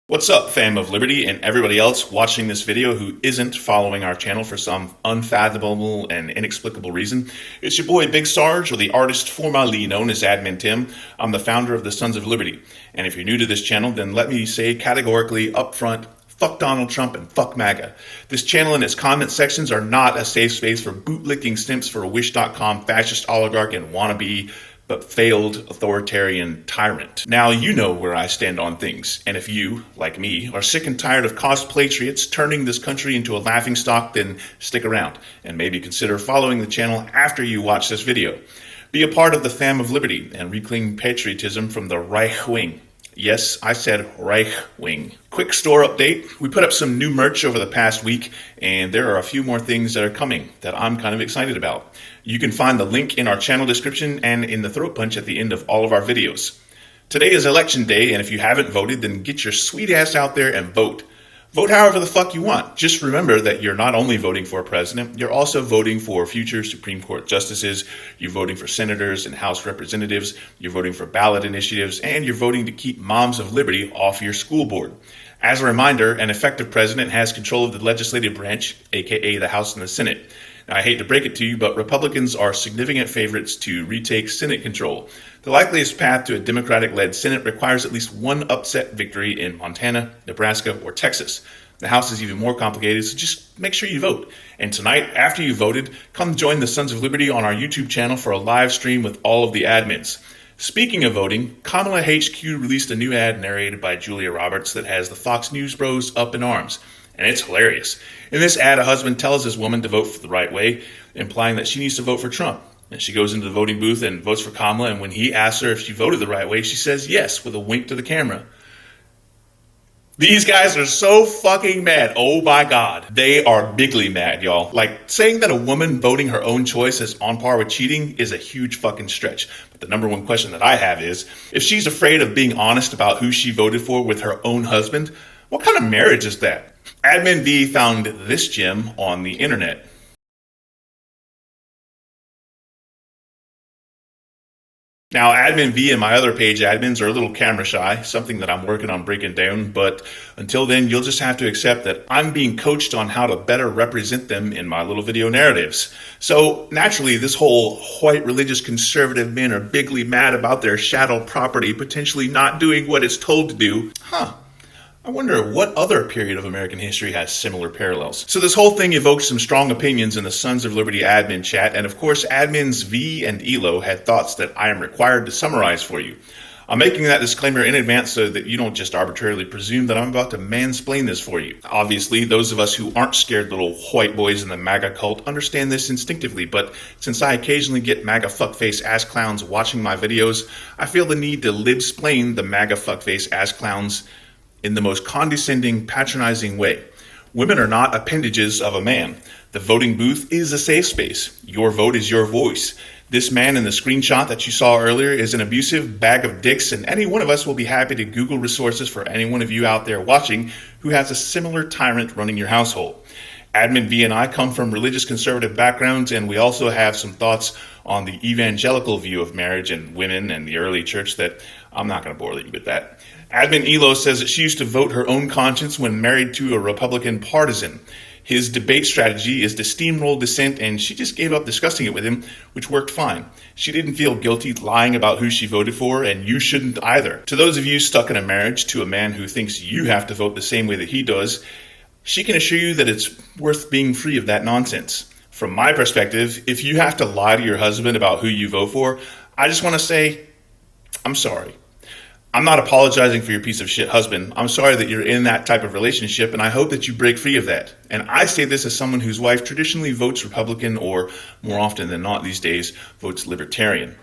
What's up, fam of Liberty and everybody else watching this video who isn't following our channel for some unfathomable and inexplicable reason? It's your boy Big Sarge, or the artist formerly known as Admin Tim. I'm the founder of the Sons of Liberty. And if you're new to this channel, then let me say categorically up front, fuck Donald Trump and fuck MAGA. This channel and its comment sections are not a safe space for bootlicking stimps for a Wish.com fascist oligarch and wannabe but failed authoritarian tyrant. Now you know where I stand on things, and if you, like me, are sick and tired of cosplatriots turning this country into a laughingstock, then stick around, and maybe consider following the channel after you watch this video. Be a part of the fam of Liberty, and reclaim patriotism from the Reich Wing. Yes, I said Reich Wing. Quick store update. We put up some new merch over the past week, and there are a few more things that are coming that I'm kind of excited about. You can find the link in our channel description and in the throat punch at the end of all of our videos. Today is election day, and if you haven't voted, then get your sweet ass out there and vote. Vote however the fuck you want. Just remember that you're not only voting for a president, you're also voting for future Supreme Court justices, you're voting for senators and House representatives, you're voting for ballot initiatives, and you're voting to keep Moms of Liberty off your school board. As a reminder, an effective president has control of the legislative branch, aka the House and the Senate. Now, I hate to break it to you, but Republicans are significant favorites to retake Senate control. The likeliest path to a Democratic-led Senate requires at least one upset victory in Montana, Nebraska, or Texas. The House is even more complicated, so just make sure you vote. And tonight, after you voted, come join the Sons of Liberty on our YouTube channel for a live stream with all of the admins. Speaking of voting, Kamala HQ released a new ad narrated by Julia Roberts that has the Fox News bros up in arms. And it's hilarious. In this ad, a husband tells his woman to vote for the right way, implying that she needs to vote for Trump. And she goes into the voting booth and votes for Kamala, and when he asks her if she voted the right way, she says yes, with a wink to the camera. These guys are so fucking mad. Oh my God. They are bigly mad, y'all. Like, saying that a woman voting her own choice is on par with cheating is a huge fucking stretch. But the number one question that I have is, if she's afraid of being honest about who she voted for with her own husband, what kind of marriage is that? Admin V found this gem on the internet. Now, Admin V and my other page admins are a little camera shy, something that I'm working on breaking down, but until then, you'll just have to accept that I'm being coached on how to better represent them in my little video narratives. So, naturally, this whole white religious conservative men are bigly mad about their shadow property potentially not doing what it's told to do. I wonder what other period of American history has similar parallels. So this whole thing evoked some strong opinions in the Sons of Liberty admin chat, and of course admins V and Elo had thoughts that I am required to summarize for you. I'm making that disclaimer in advance so that you don't just arbitrarily presume that I'm about to mansplain this for you. Obviously, those of us who aren't scared little white boys in the MAGA cult understand this instinctively, but since I occasionally get MAGA fuckface ass clowns watching my videos, I feel the need to libsplain the MAGA fuckface ass clowns in the most condescending, patronizing way. Women are not appendages of a man. The voting booth is a safe space. Your vote is your voice. This man in the screenshot that you saw earlier is an abusive bag of dicks, and any one of us will be happy to Google resources for any one of you out there watching who has a similar tyrant running your household. Admin V and I come from religious conservative backgrounds, and we also have some thoughts on the evangelical view of marriage and women and the early church that I'm not going to bore you with that. Admin Elo says that she used to vote her own conscience when married to a Republican partisan. His debate strategy is to steamroll dissent, and she just gave up discussing it with him, which worked fine. She didn't feel guilty lying about who she voted for, and you shouldn't either. To those of you stuck in a marriage to a man who thinks you have to vote the same way that he does, she can assure you that it's worth being free of that nonsense. From my perspective, if you have to lie to your husband about who you vote for, I just want to say, I'm sorry. I'm not apologizing for your piece of shit husband. I'm sorry that you're in that type of relationship, and I hope that you break free of that. And I say this as someone whose wife traditionally votes Republican, or more often than not these days, votes Libertarian.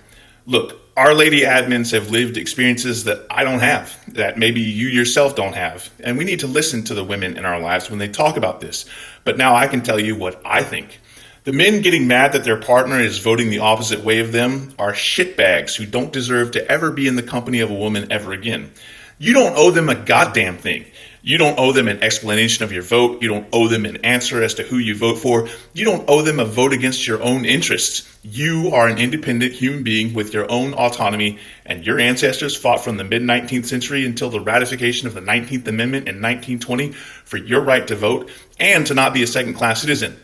Look, Our Lady admins have lived experiences that I don't have, that maybe you yourself don't have. And we need to listen to the women in our lives when they talk about this. But now I can tell you what I think. The men getting mad that their partner is voting the opposite way of them are shitbags who don't deserve to ever be in the company of a woman ever again. You don't owe them a goddamn thing. You don't owe them an explanation of your vote. You don't owe them an answer as to who you vote for. You don't owe them a vote against your own interests. You are an independent human being with your own autonomy, and your ancestors fought from the mid-19th century until the ratification of the 19th Amendment in 1920 for your right to vote and to not be a second-class citizen.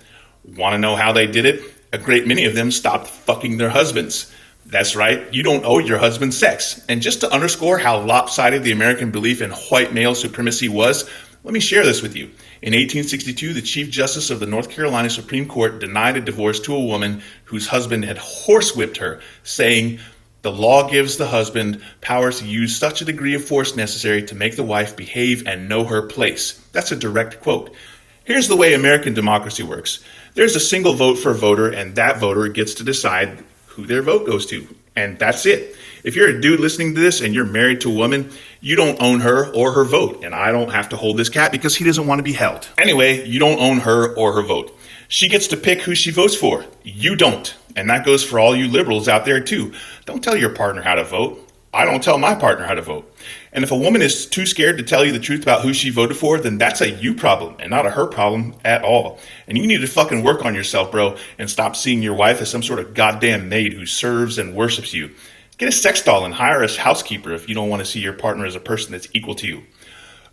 Want to know how they did it? A great many of them stopped fucking their husbands. That's right, you don't owe your husband sex. And just to underscore how lopsided the American belief in white male supremacy was, let me share this with you. In 1862, the Chief Justice of the North Carolina Supreme Court denied a divorce to a woman whose husband had horsewhipped her, saying, "The law gives the husband power to use such a degree of force necessary to make the wife behave and know her place." That's a direct quote. Here's the way American democracy works. There's a single vote for a voter, and that voter gets to decide who their vote goes to. And that's it. If you're a dude listening to this and you're married to a woman, you don't own her or her vote. And I don't have to hold this cat because he doesn't want to be held. Anyway, you don't own her or her vote. She gets to pick who she votes for. You don't. And that goes for all you liberals out there too. Don't tell your partner how to vote. I don't tell my partner how to vote. And if a woman is too scared to tell you the truth about who she voted for, then that's a you problem and not a her problem at all. And you need to fucking work on yourself, bro, and stop seeing your wife as some sort of goddamn maid who serves and worships you. Get a sex doll and hire a housekeeper if you don't want to see your partner as a person that's equal to you.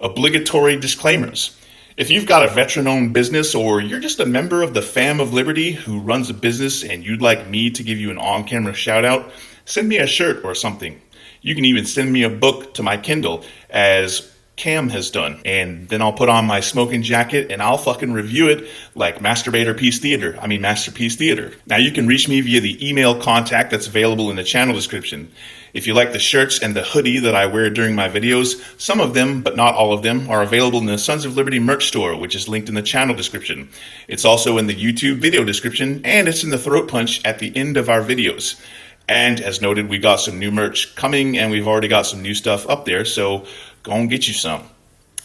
Obligatory disclaimers. If you've got a veteran-owned business or you're just a member of the Fam of Liberty who runs a business and you'd like me to give you an on-camera shout-out, send me a shirt or something. You can even send me a book to my Kindle, as Cam has done. And then I'll put on my smoking jacket and I'll fucking review it like Masterpiece Theater. Now you can reach me via the email contact that's available in the channel description. If you like the shirts and the hoodie that I wear during my videos, some of them, but not all of them, are available in the Sons of Liberty merch store, which is linked in the channel description. It's also in the YouTube video description, and it's in the throat punch at the end of our videos. And as noted, we got some new merch coming and we've already got some new stuff up there, so go and get you some.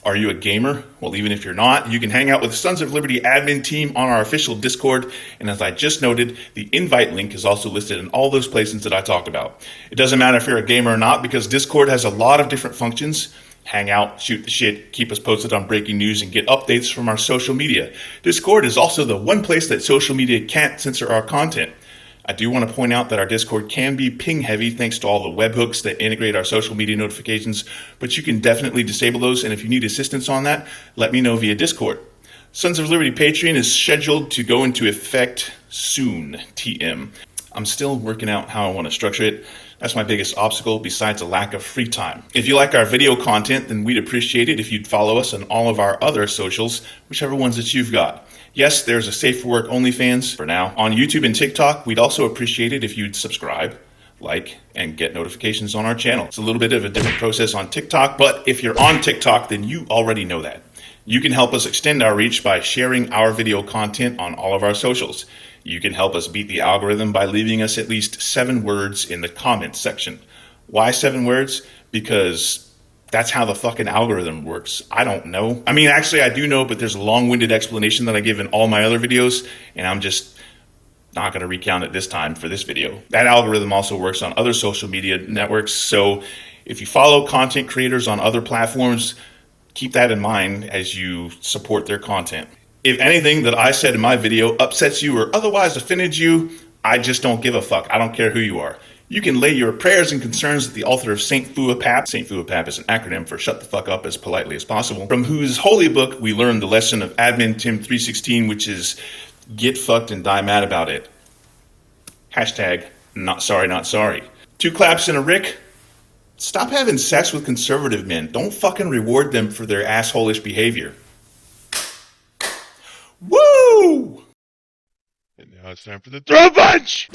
Are you a gamer? Well, even if you're not, you can hang out with the Sons of Liberty admin team on our official Discord, and as I just noted, the invite link is also listed in all those places that I talked about. It doesn't matter if you're a gamer or not, because Discord has a lot of different functions. Hang out, shoot the shit, keep us posted on breaking news, and get updates from our social media. Discord is also the one place that social media can't censor our content. I do want to point out that our Discord can be ping heavy thanks to all the webhooks that integrate our social media notifications, but you can definitely disable those, and if you need assistance on that, let me know via Discord. Sons of Liberty Patreon is scheduled to go into effect soon, TM. I'm still working out how I want to structure it. That's my biggest obstacle besides a lack of free time. If you like our video content, then we'd appreciate it if you'd follow us on all of our other socials, whichever ones that you've got. Yes, there's a Safe for Work OnlyFans for now. On YouTube and TikTok, we'd also appreciate it if you'd subscribe, like, and get notifications on our channel. It's a little bit of a different process on TikTok, but if you're on TikTok, then you already know that. You can help us extend our reach by sharing our video content on all of our socials. You can help us beat the algorithm by leaving us at least 7 words in the comments section. Why 7 words? Because that's how the fucking algorithm works. I don't know. I mean, actually, I do know, but there's a long-winded explanation that I give in all my other videos, and I'm just not going to recount it this time for this video. That algorithm also works on other social media networks, so if you follow content creators on other platforms, keep that in mind as you support their content. If anything that I said in my video upsets you or otherwise offended you, I just don't give a fuck. I don't care who you are. You can lay your prayers and concerns at the altar of St. Fuapap. St. Fuapap is an acronym for shut the fuck up as politely as possible, from whose holy book we learned the lesson of Admin Tim 316, which is get fucked and die mad about it. Hashtag not sorry, not sorry. 2 claps and a Rick. Stop having sex with conservative men. Don't fucking reward them for their asshole-ish behavior. Woo! And now it's time for the throw punch!